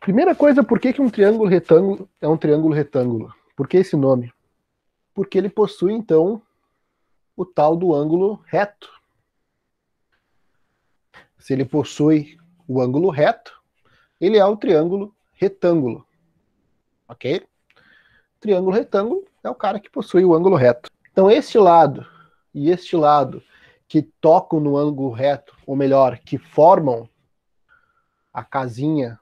Primeira coisa, por que um triângulo retângulo é um triângulo retângulo? Por que esse nome? Porque ele possui, então, o tal do ângulo reto. Se ele possui o ângulo reto, ele é o triângulo retângulo. Ok? Triângulo retângulo é o cara que possui o ângulo reto. Então, este lado e este lado que tocam no ângulo reto, ou melhor, que formam a casinha,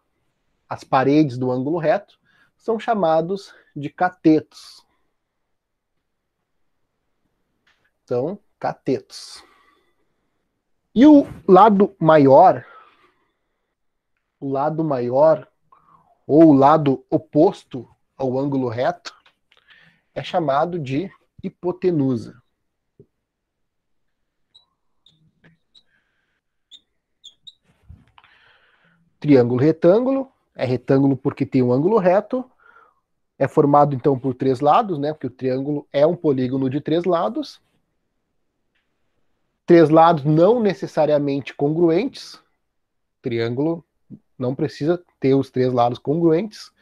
as paredes do ângulo reto, são chamados de catetos. São catetos. E o lado maior, ou o lado oposto ao ângulo reto, é chamado de hipotenusa. Triângulo retângulo, é retângulo porque tem um ângulo reto, é formado então por três lados, né? Porque o triângulo é um polígono de três lados. Três lados não necessariamente congruentes. Triângulo não precisa ter os três lados congruentes,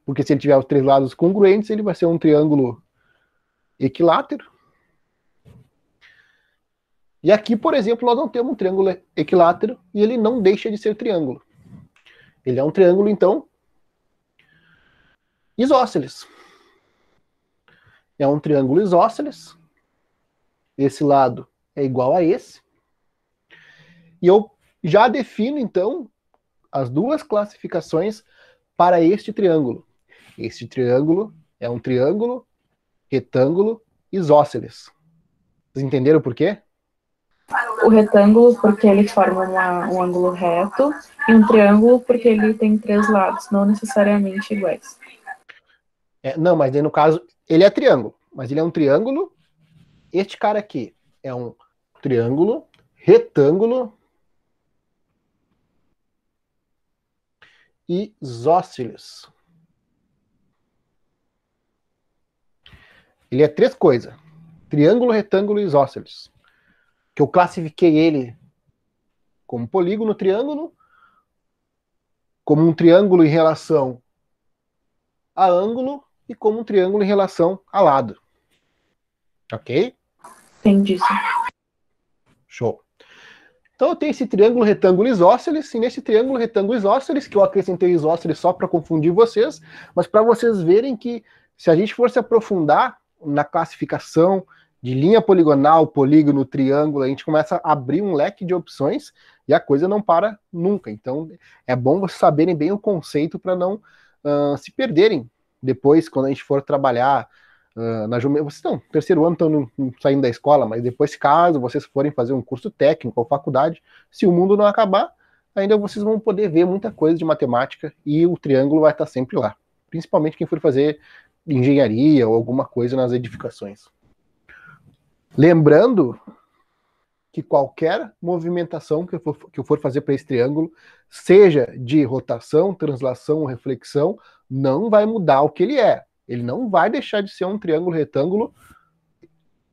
porque se ele tiver os três lados congruentes, ele vai ser um triângulo equilátero. E aqui, por exemplo, nós não temos um triângulo equilátero e ele não deixa de ser triângulo. Ele é um triângulo, então, isósceles. É um triângulo isósceles. Esse lado é igual a esse. E eu já defino, então, as duas classificações para este triângulo. Este triângulo é um triângulo retângulo isósceles. Vocês entenderam por quê? O retângulo porque ele forma um ângulo reto e um triângulo porque ele tem três lados, não necessariamente iguais. Não, mas aí no caso, ele é triângulo, mas ele é um triângulo. Este cara aqui é um triângulo retângulo isósceles. Ele é três coisas. Triângulo, retângulo e isósceles. Que eu classifiquei ele como polígono triângulo, como um triângulo em relação a ângulo e como um triângulo em relação a lado. Ok? Entendi. Show. Então eu tenho esse triângulo retângulo isósceles, e nesse triângulo retângulo isósceles, que eu acrescentei isósceles só para confundir vocês, mas para vocês verem que se a gente for se aprofundar na classificação de linha poligonal, polígono, triângulo, a gente começa a abrir um leque de opções e a coisa não para nunca. Então é bom vocês saberem bem o conceito para não se perderem depois, quando a gente for trabalhar na vocês estão, terceiro ano, estão saindo da escola, mas depois, caso vocês forem fazer um curso técnico ou faculdade, se o mundo não acabar, ainda vocês vão poder ver muita coisa de matemática e o triângulo vai estar sempre lá. Principalmente quem for fazer engenharia ou alguma coisa nas edificações. Lembrando que qualquer movimentação que eu for fazer para esse triângulo, seja de rotação, translação ou reflexão, não vai mudar o que ele é. Ele não vai deixar de ser um triângulo retângulo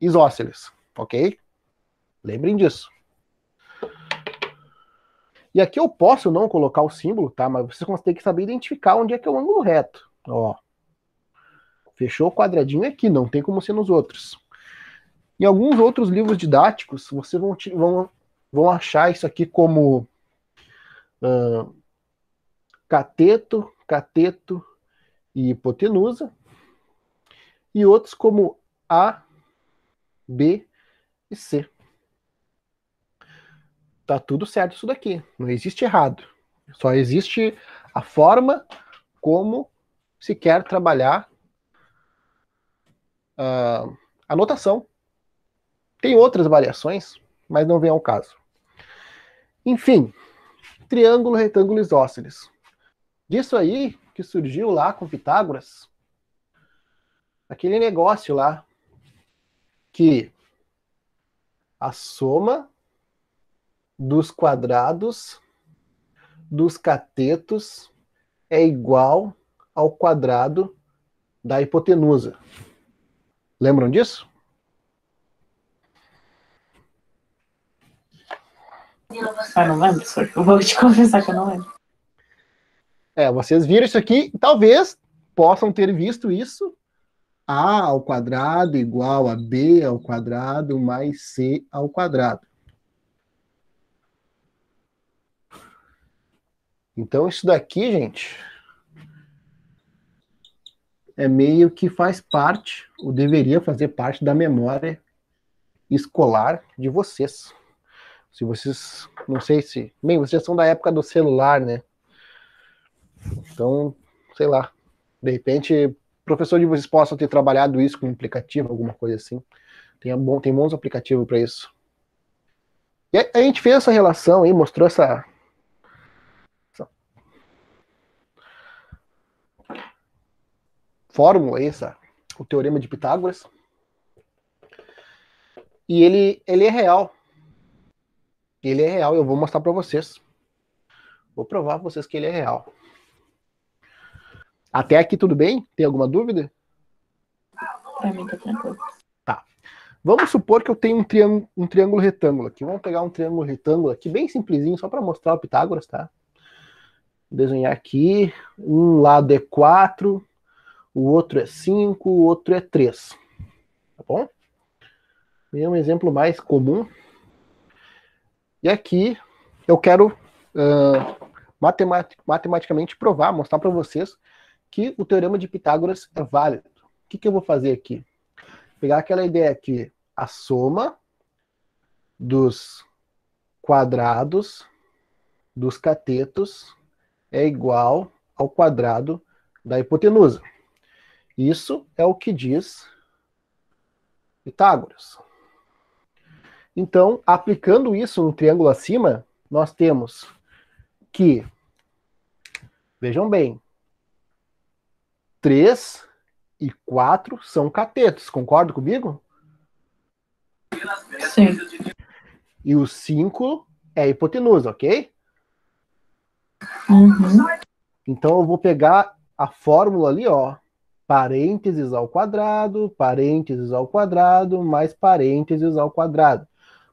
isósceles, ok? Lembrem disso. E aqui eu posso não colocar o símbolo, tá? Mas vocês vão ter que saber identificar onde é que é o ângulo reto. Ó. Fechou o quadradinho aqui, não tem como ser nos outros. Em alguns outros livros didáticos, vocês vão achar isso aqui como cateto, cateto e hipotenusa. E outros como A, B e C. Tá tudo certo isso daqui. Não existe errado. Só existe a forma como se quer trabalhar a notação. Tem outras variações, mas não vem ao caso. Enfim, triângulo, retângulo, isósceles. Disso aí que surgiu lá com Pitágoras, aquele negócio lá que a soma dos quadrados dos catetos é igual ao quadrado da hipotenusa. Lembram disso? Eu não lembro, senhor. Eu vou te confessar que eu não lembro. Vocês viram isso aqui, talvez possam ter visto isso. A ao quadrado igual a B ao quadrado mais C ao quadrado. Então, isso daqui, gente, é meio que faz parte, ou deveria fazer parte da memória escolar de vocês. Se vocês, não sei se... Bem, vocês são da época do celular, né? Então, sei lá, de repente, o professor de vocês possa ter trabalhado isso com um aplicativo, alguma coisa assim. Tem bons aplicativos para isso. E a gente fez essa relação aí, mostrou essa fórmula aí, o teorema de Pitágoras. E ele é real. Ele é real, eu vou mostrar para vocês. Vou provar para vocês que ele é real. Até aqui tudo bem? Tem alguma dúvida? Pra mim tá tranquilo. Tá. Vamos supor que eu tenho um triângulo retângulo aqui. Vamos pegar um triângulo retângulo aqui, bem simplesinho, só para mostrar o Pitágoras, tá? Vou desenhar aqui. Um lado é 4, o outro é 5, o outro é 3. Tá bom? É um exemplo mais comum. E aqui eu quero matematicamente provar, mostrar para vocês que o teorema de Pitágoras é válido. O que eu vou fazer aqui? Pegar aquela ideia aqui, a soma dos quadrados dos catetos é igual ao quadrado da hipotenusa. Isso é o que diz Pitágoras. Então, aplicando isso no triângulo acima, nós temos que, vejam bem, 3 e 4 são catetos, concorda comigo? Sim. E o 5 é a hipotenusa, ok? Uhum. Então eu vou pegar a fórmula ali, ó, parênteses ao quadrado, mais parênteses ao quadrado.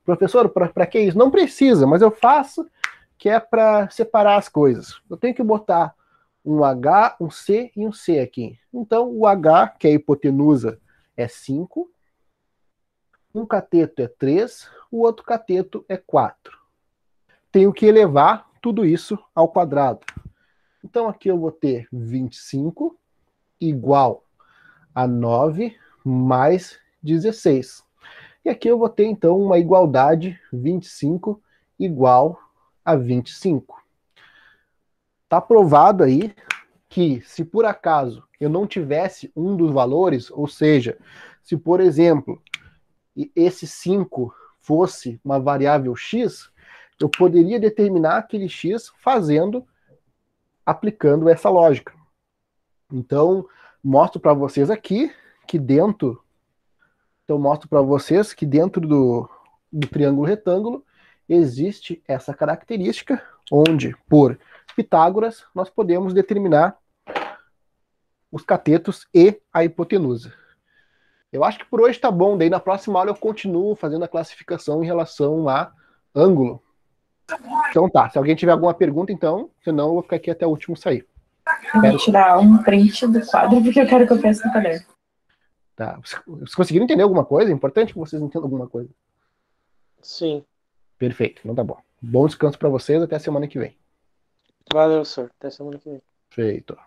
Professor, para que isso? Não precisa, mas eu faço que é para separar as coisas. Eu tenho que botar um H, um C e um C aqui. Então o H, que é a hipotenusa, é 5, um cateto é 3, o outro cateto é 4. Tenho que elevar tudo isso ao quadrado. Então aqui eu vou ter 25 igual a 9 mais 16. E aqui eu vou ter então uma igualdade 25 igual a 25. Está provado aí que se por acaso eu não tivesse um dos valores, ou seja, se por exemplo esse 5 fosse uma variável x, eu poderia determinar aquele x aplicando essa lógica. Então, mostro para vocês aqui que dentro do triângulo retângulo existe essa característica, onde, por Pitágoras, nós podemos determinar os catetos e a hipotenusa. Eu acho que por hoje tá bom, daí na próxima aula eu continuo fazendo a classificação em relação a ângulo. Então tá, se alguém tiver alguma pergunta, então, senão eu vou ficar aqui até o último sair. Eu vou tirar um print do quadro, porque eu quero que eu peça no caderno. Tá. Vocês conseguiram entender alguma coisa? É importante que vocês entendam alguma coisa. Sim. Perfeito, então tá bom. Bom descanso para vocês, até a semana que vem. Valeu, senhor. Até semana que vem. Feito.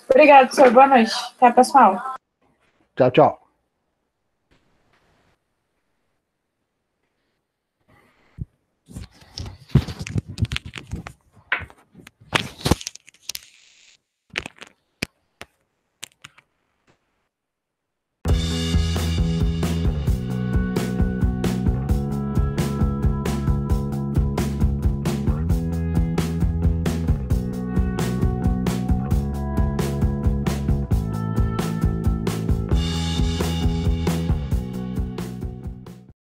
Obrigado, senhor. Boa noite. Até a próxima aula. Tchau, tchau.